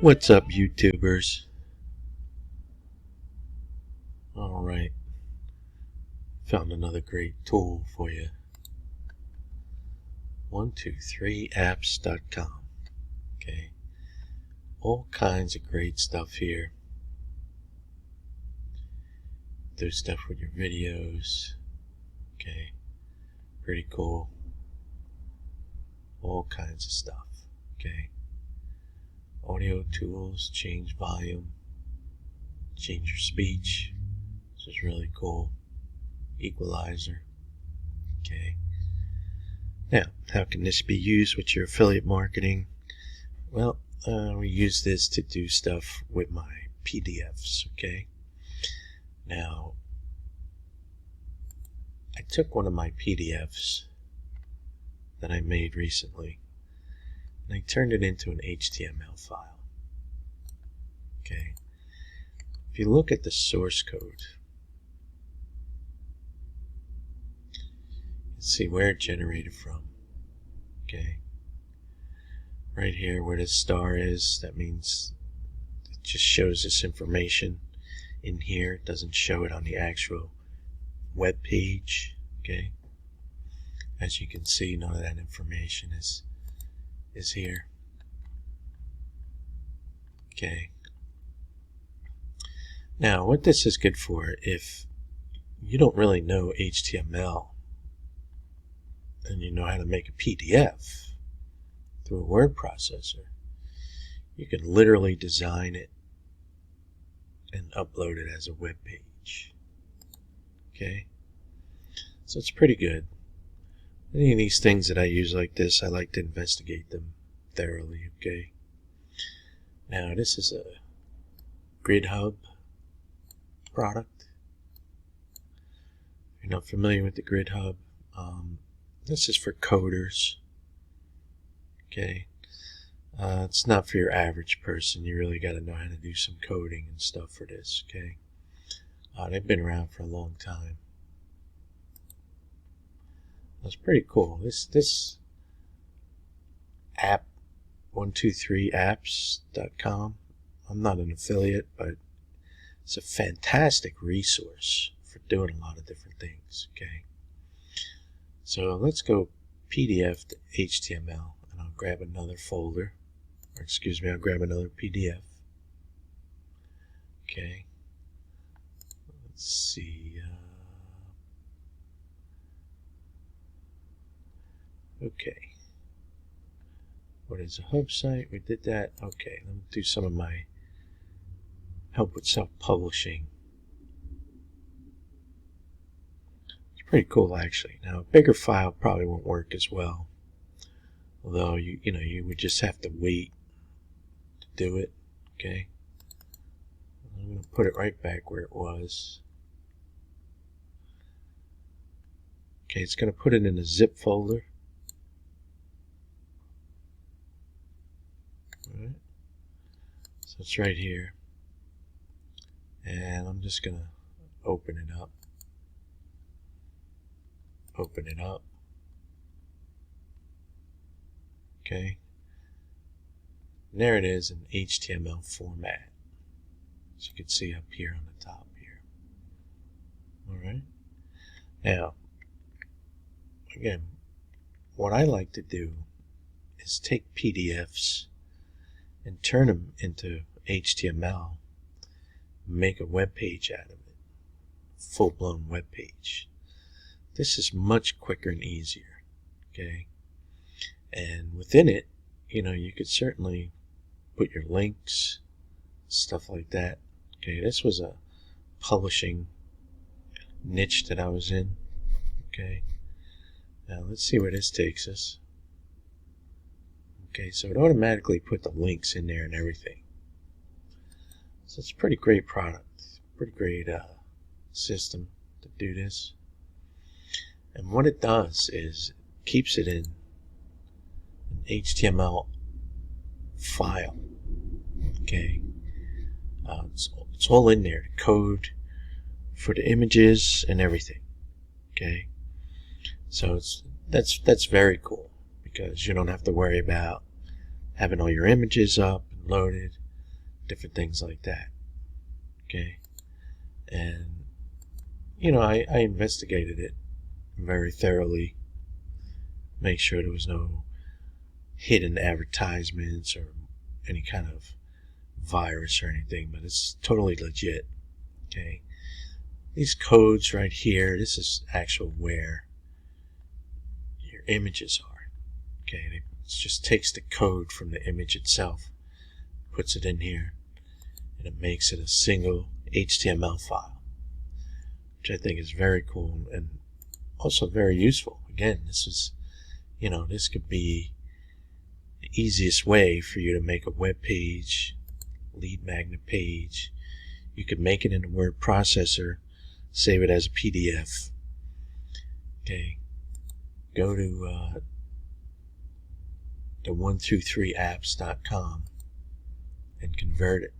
What's up, YouTubers? Alright, found another great tool for you. 123apps.com. Okay, all kinds of great stuff here. Do stuff with your videos. Okay, pretty cool. All kinds of stuff. Okay, audio tools, change volume, change your speech. This is really cool. Equalizer. Okay. Now, how can this be used with your affiliate marketing? Well, we use this to do stuff with my PDFs. Okay. Now, I took one of my PDFs that I made recently and I turned it into an HTML file. Okay. If you look at the source code, you can see where it generated from. Okay. Right here where the star is, that means it just shows this information in here. It doesn't show it on the actual web page. Okay. As you can see, none of that information is here. Okay. Now, what this is good for, if you don't really know HTML and you know how to make a PDF through a word processor, you can literally design it and upload it as a web page. Okay? So it's pretty good. Any of these things that I use like this, I like to investigate them thoroughly. Okay? Now, this is a GridHub product. If you're not familiar with the GridHub, this is for coders. Okay, it's not for your average person. You really got to know how to do some coding and stuff for this. Okay, they've been around for a long time. That's pretty cool. This app, 123apps.com. I'm not an affiliate, but it's a fantastic resource for doing a lot of different things. Okay, so let's go PDF to HTML, and I'll grab another folder, or excuse me, I'll grab another PDF. Okay, let's see. Okay, what is a hub site? We did that. Okay, let me do some of my help with self-publishing. It's pretty cool, actually. Now, a bigger file probably won't work as well, although you would just have to wait to do it. Okay, I'm going to put it right back where it was. Okay, it's going to put it in a zip folder. All right, so it's right here, and I'm just going to open it up. Open it up. Okay, and there it is in HTML format, as you can see up here on the top here. Alright, now again, what I like to do is take PDFs and turn them into HTML, make a web page out of it, full-blown web page. This is much quicker and easier. Okay, and within it, you could certainly put your links, stuff like that. Okay, this was a publishing niche that I was in. Okay, now let's see where this takes us. Okay, so it automatically put the links in there and everything. So it's a pretty great product, pretty great system to do this. And what it does is it keeps it in an HTML file. Okay, it's all in there, the code for the images and everything. Okay, so that's very cool, because you don't have to worry about having all your images up and loaded. different things like that. Okay, and I investigated it very thoroughly, make sure there was no hidden advertisements or any kind of virus or anything, but it's totally legit. Okay, these codes right here, this is actual where your images are. Okay, it just takes the code from the image itself, puts it in here, and it makes it a single HTML file, which I think is very cool and also very useful. Again, this is, this could be the easiest way for you to make a web page, lead magnet page. You could make it in a word processor, save it as a PDF. Okay, go to the 123apps.com and convert it.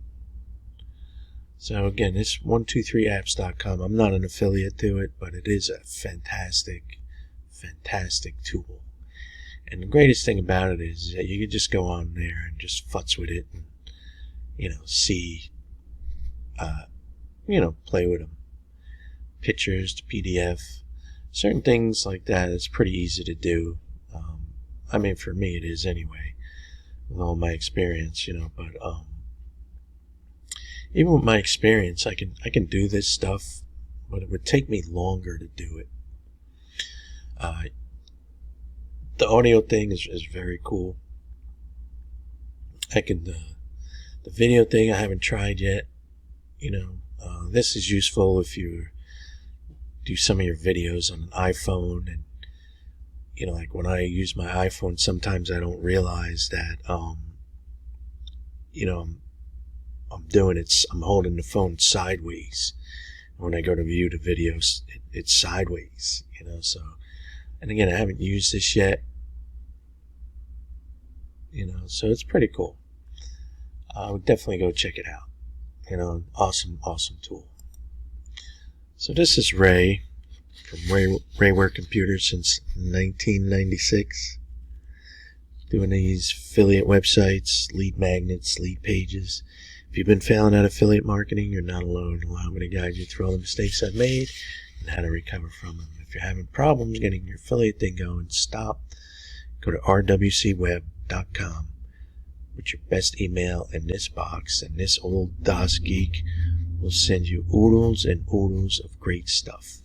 So again, this 123apps.com, I'm not an affiliate to it, but it is a fantastic tool. And the greatest thing about it is that you can just go on there and just futz with it and, see, play with them. Pictures to PDF, certain things like that, it's pretty easy to do. I mean, for me it is anyway, with all my experience, but even with my experience, I can do this stuff, but it would take me longer to do it. The audio thing is very cool. The video thing I haven't tried yet. This is useful if you do some of your videos on an iPhone, and like when I use my iPhone, sometimes I don't realize that I'm doing it. I'm holding the phone sideways. When I go to view the videos, it's sideways. So, and again, I haven't used this yet. So it's pretty cool. I would definitely go check it out. Awesome tool. So this is Ray from Rayware Computers since 1996. Doing these affiliate websites, lead magnets, lead pages. If you've been failing at affiliate marketing, you're not alone. Allow me to guide you through all the mistakes I've made and how to recover from them. If you're having problems getting your affiliate thing going, stop. Go to rwcweb.com. Put your best email in this box, and this old DOS geek will send you oodles and oodles of great stuff.